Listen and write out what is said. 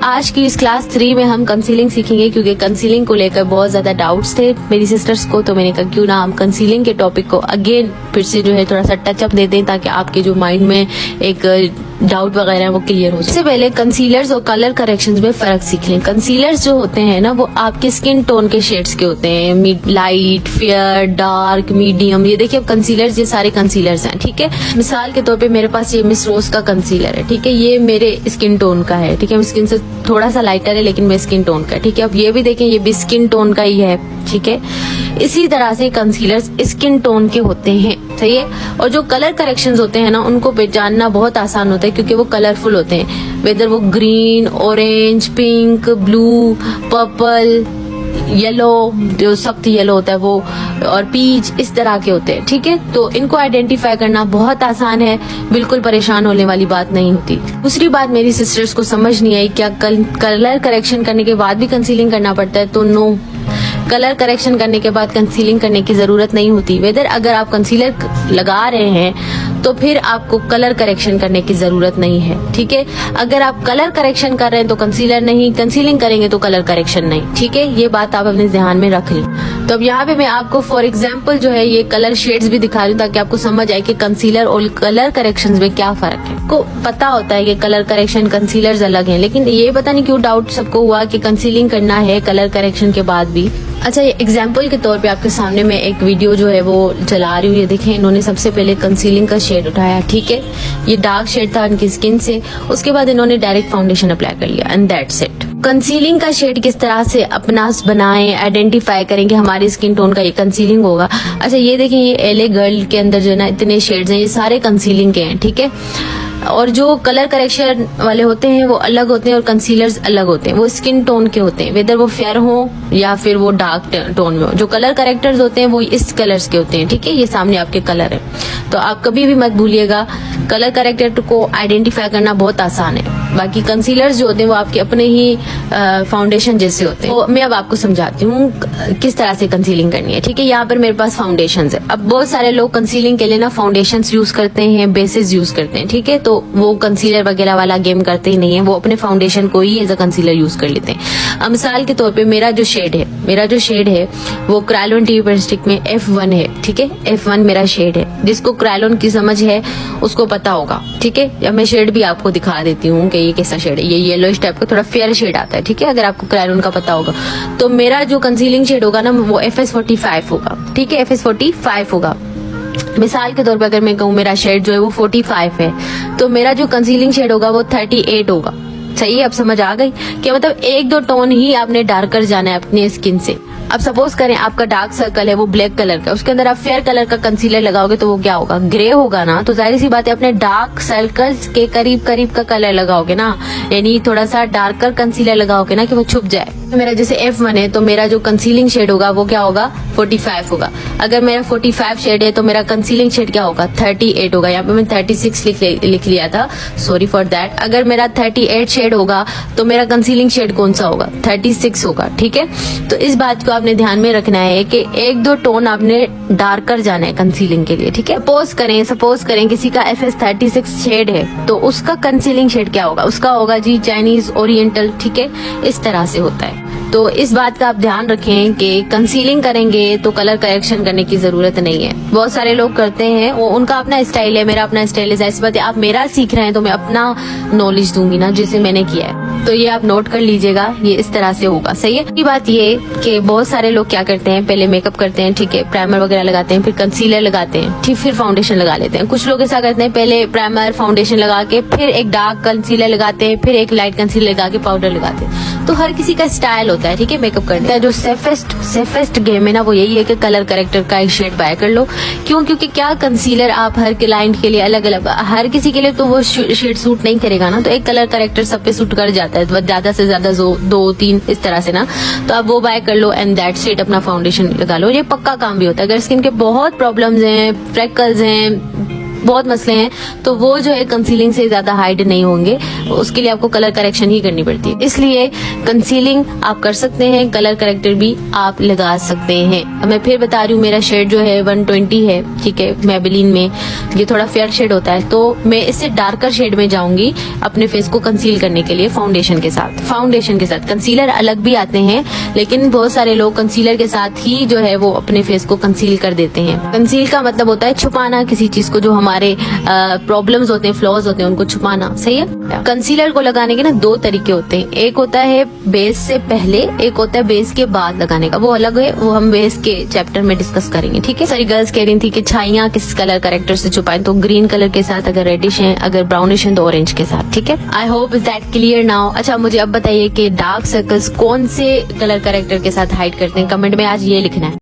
आज की इस क्लास 3 में हम कंसीलिंग सीखेंगे, क्योंकि कंसीलिंग को लेकर बहुत ज्यादा डाउट्स थे मेरी सिस्टर्स को। तो मैंने कहा क्यों ना हम कंसीलिंग के टॉपिक को अगेन फिर से जो है थोड़ा सा टच अप देते हैं, ताकि आपके जो माइंड में एक डाउट वगैरह है वो क्लियर हो जाए। इससे पहले कंसीलर्स और कलर करेक्शंस में फर्क सीख लें। कंसीलर्स जो होते हैं ना वो आपके स्किन टोन के शेड्स के होते हैं, लाइट, फेयर, डार्क, मीडियम। ये देखिए अब कंसीलर्स, ये सारे कंसीलर्स हैं, ठीक है। मिसाल के तौर पे मेरे पास ये मिस रोज का कंसीलर है, ठीक है। ये मेरे स्किन टोन का है, ठीक है। स्किन से थोड़ा सा लाइटर है लेकिन मेरे स्किन टोन का है, ठीक है। अब ये भी देखें, ये भी स्किन टोन का ही है, ठीक है। इसी तरह से कंसीलर्स स्किन टोन के होते हैं, सही है। और जो कलर करेक्शंस होते हैं ना उनको पहचानना बहुत आसान होता है, क्योंकि वो कलरफुल होते हैं। वेदर वो green, orange, pink, blue, purple, yellow, जो सख्त येलो होता है वो, और पीच, इस तरह के होते हैं, ठीक है। तो इनको आइडेंटिफाई करना बहुत आसान है, बिल्कुल परेशान होने वाली बात नहीं होती। दूसरी बात मेरी सिस्टर्स को समझ नहीं आई, क्या कलर करेक्शन करने के बाद भी कंसीलिंग करना पड़ता है? तो नो, कलर करेक्शन करने के बाद कंसीलिंग करने की जरूरत नहीं होती। वेदर अगर आप कंसीलर लगा रहे हैं तो फिर आपको कलर करेक्शन करने की जरूरत नहीं है, ठीक है। अगर आप कलर करेक्शन कर रहे हैं तो कंसीलर नहीं, कंसीलिंग करेंगे तो कलर करेक्शन नहीं, ठीक है। ये बात आप अपने ध्यान में रख लें। तो अब यहाँ पे मैं आपको फॉर एग्जाम्पल जो है ये कलर शेड्स भी दिखा रही हूँ, ताकि आपको समझ आए कि कंसीलर और कलर करेक्शन में क्या फर्क है। को पता होता है कि कलर करेक्शन, कंसीलर्स अलग हैं, लेकिन ये पता नहीं क्यों डाउट सबको हुआ कि कंसीलिंग करना है कलर करेक्शन के बाद भी। अच्छा, ये एग्जाम्पल के तौर पे आपके सामने मैं एक वीडियो जो है वो चला रही हूँ। ये देखें, इन्होंने सबसे पहले कंसीलिंग का शेड उठाया, ठीक है। ये डार्क शेड था उनकी स्किन से, उसके बाद इन्होंने डायरेक्ट फाउंडेशन अप्लाई कर लिया एंड दैट्स इट। कंसीलिंग का शेड किस तरह से अपना बनाएं, आइडेंटिफाई करें कि हमारी स्किन टोन का ये कंसीलिंग होगा। अच्छा, ये देखें, ये एलए गर्ल के अंदर जो है ना इतने शेड्स हैं, ये सारे कंसीलिंग के हैं, ठीक है। और जो कलर करेक्शन वाले होते हैं वो अलग होते हैं और कंसीलर्स अलग होते हैं, वो स्किन टोन के होते हैं, वेदर वो फेयर हो या फिर वो डार्क टोन में हो। जो कलर करेक्टर्स होते हैं वो इस कलर्स के होते हैं, ठीक है। ये सामने आपके कलर है, तो आप कभी भी मत भूलिएगा कलर करेक्टर को आइडेंटिफाई करना बहुत आसान है। बाकी कंसीलर्स जो होते हैं वो आपके अपने ही फाउंडेशन जैसे होते हैं। तो मैं अब आपको समझाती हूँ किस तरह से कंसीलिंग करनी है, ठीक है। यहाँ पर मेरे पास फाउंडेशन है। अब बहुत सारे लोग कंसीलिंग के लिए ना फाउंडेशन यूज करते हैं, बेसिस यूज करते हैं, ठीक है। तो वो कंसीलर वगैरह वाला गेम करते ही नहीं है, वो अपने फाउंडेशन को ही एज अ कंसीलर यूज कर लेते हैं। अब मिसाल के तौर पे मेरा जो शेड है वो क्रायोलन टी स्टिक में F1 है, ठीक है। F1 मेरा शेड है। जिसको क्रायोलन की समझ है उसको पता होगा, ठीक है। या मैं शेड भी आपको दिखा देती हूँ कि ये कैसा शेड है। ये येलो टाइप का थोड़ा फेयर शेड आता है, ठीक है। अगर आपको क्रायोलन का पता होगा तो मेरा जो कंसीलिंग शेड होगा ना वो FS45 होगा, ठीक है। FS45 होगा। मिसाल के तौर पर अगर मैं कहूँ मेरा शेड जो है वो 45 है, तो मेरा जो कंसीलिंग शेड होगा वो 38 होगा। सही है, अब समझ आ गई कि मतलब 1-2 टोन ही आपने डार्कर जाना है अपनी स्किन से। अब सपोज करें आपका डार्क सर्कल है वो ब्लैक कलर का, उसके अंदर आप फेयर कलर का कंसीलर लगाओगे तो वो क्या होगा, ग्रे होगा ना। तो जाहिर सी बात है अपने डार्क सर्कल्स के करीब करीब का कलर लगाओगे ना, यानी थोड़ा सा डार्कर कंसीलर लगाओगे ना कि वो छुप जाए। तो मेरा जैसे F1 है तो मेरा जो कंसीलिंग शेड होगा वो क्या होगा, 45 होगा। अगर मेरा 45 शेड है तो मेरा कंसीलिंग शेड क्या होगा, 38 होगा। यहाँ पे मैं 36 लिख लिया था, सॉरी फॉर दैट। अगर मेरा 38 शेड होगा तो मेरा कंसीलिंग शेड कौन सा होगा, 36 होगा, ठीक है। तो इस बात को आपने ध्यान में रखना है कि 1-2 टोन आपने डार्कर जाना है कंसीलिंग के लिए, ठीक है। सपोज करें किसी का FS36 शेड है तो उसका कंसीलिंग शेड क्या होगा, उसका होगा जी चाइनीज ओरिएंटल, ठीक है। इस तरह से होता है। तो इस बात का आप ध्यान रखें कि कंसीलिंग करेंगे तो कलर करेक्शन करने की जरूरत नहीं है। बहुत सारे लोग करते हैं, वो उनका अपना स्टाइल है, मेरा अपना स्टाइल है। ऐसी बात है, आप मेरा सीख रहे हैं तो मैं अपना नॉलेज दूंगी ना जैसे मैंने किया है। तो ये आप नोट कर लीजिएगा, ये इस तरह से होगा, सही है। की बात ये कि बहुत सारे लोग क्या करते हैं, पहले मेकअप करते हैं, ठीक है, प्राइमर वगैरह लगाते हैं, फिर कंसीलर लगाते हैं, ठीक, फिर फाउंडेशन लगा लेते हैं। कुछ लोग ऐसा करते हैं, पहले प्राइमर फाउंडेशन लगा के फिर एक डार्क कंसीलर लगाते हैं, फिर एक लाइट कंसीलर लगा के पाउडर लगाते हैं। तो हर किसी का स्टाइल होता है, ठीक है, मेकअप करने का। जो सेफेस्ट गेम है ना वो यही है कि कलर करेक्टर का एक शेड बाय कर लो। क्यों? क्योंकि क्या कंसीलर आप हर क्लाइंट के लिए अलग अलग, हर किसी के लिए तो वो शेड सूट नहीं करेगा ना। तो एक कलर करेक्टर सब पे सूट कर जाता है, ज्यादा से ज्यादा 2-3 इस तरह से ना। तो आप वो बाय कर लो एंड दैट शेड अपना फाउंडेशन लगा लो। ये पक्का काम भी होता है। अगर स्किन के बहुत प्रॉब्लम्स हैं, फ्रेकल्स हैं, बहुत मसले हैं, तो वो जो है कंसीलिंग से ज्यादा हाइड नहीं होंगे, उसके लिए आपको कलर करेक्शन ही करनी पड़ती है। इसलिए कंसीलिंग आप कर सकते हैं, कलर करेक्टर भी आप लगा सकते हैं। अब मैं फिर बता रही हूँ, मेरा शेड जो है 120 है, ठीक है, मैबेलिन में ये थोड़ा फेयर शेड होता है, तो मैं इससे डार्कर शेड में जाऊंगी अपने फेस को कंसील करने के लिए फाउंडेशन के साथ। कंसीलर अलग भी आते हैं, लेकिन बहुत सारे लोग कंसीलर के साथ ही जो है वो अपने फेस को कंसील कर देते हैं। कंसील का मतलब होता है छुपाना किसी चीज को, जो हमारे प्रॉब्लम्स होते हैं, फ्लॉज होते हैं, उनको छुपाना, सही है। कंसीलर को लगाने के ना दो तरीके होते हैं, एक होता है बेस से पहले, एक होता है बेस के बाद लगाने का, वो अलग है, वो हम बेस के चैप्टर में डिस्कस करेंगे, ठीक है। सारी गर्ल्स कह रही थी कि छाइयां किस कलर करेक्टर से छुपाएं, तो ग्रीन कलर के साथ, अगर रेडिश है, अगर ब्राउनिश है तो ऑरेंज के साथ, ठीक है। I hope is that clear now. अच्छा, मुझे अब बताइए कि डार्क सर्कल्स कौन से कलर करेक्टर के साथ हाइड करते हैं, कमेंट में आज ये लिखना है।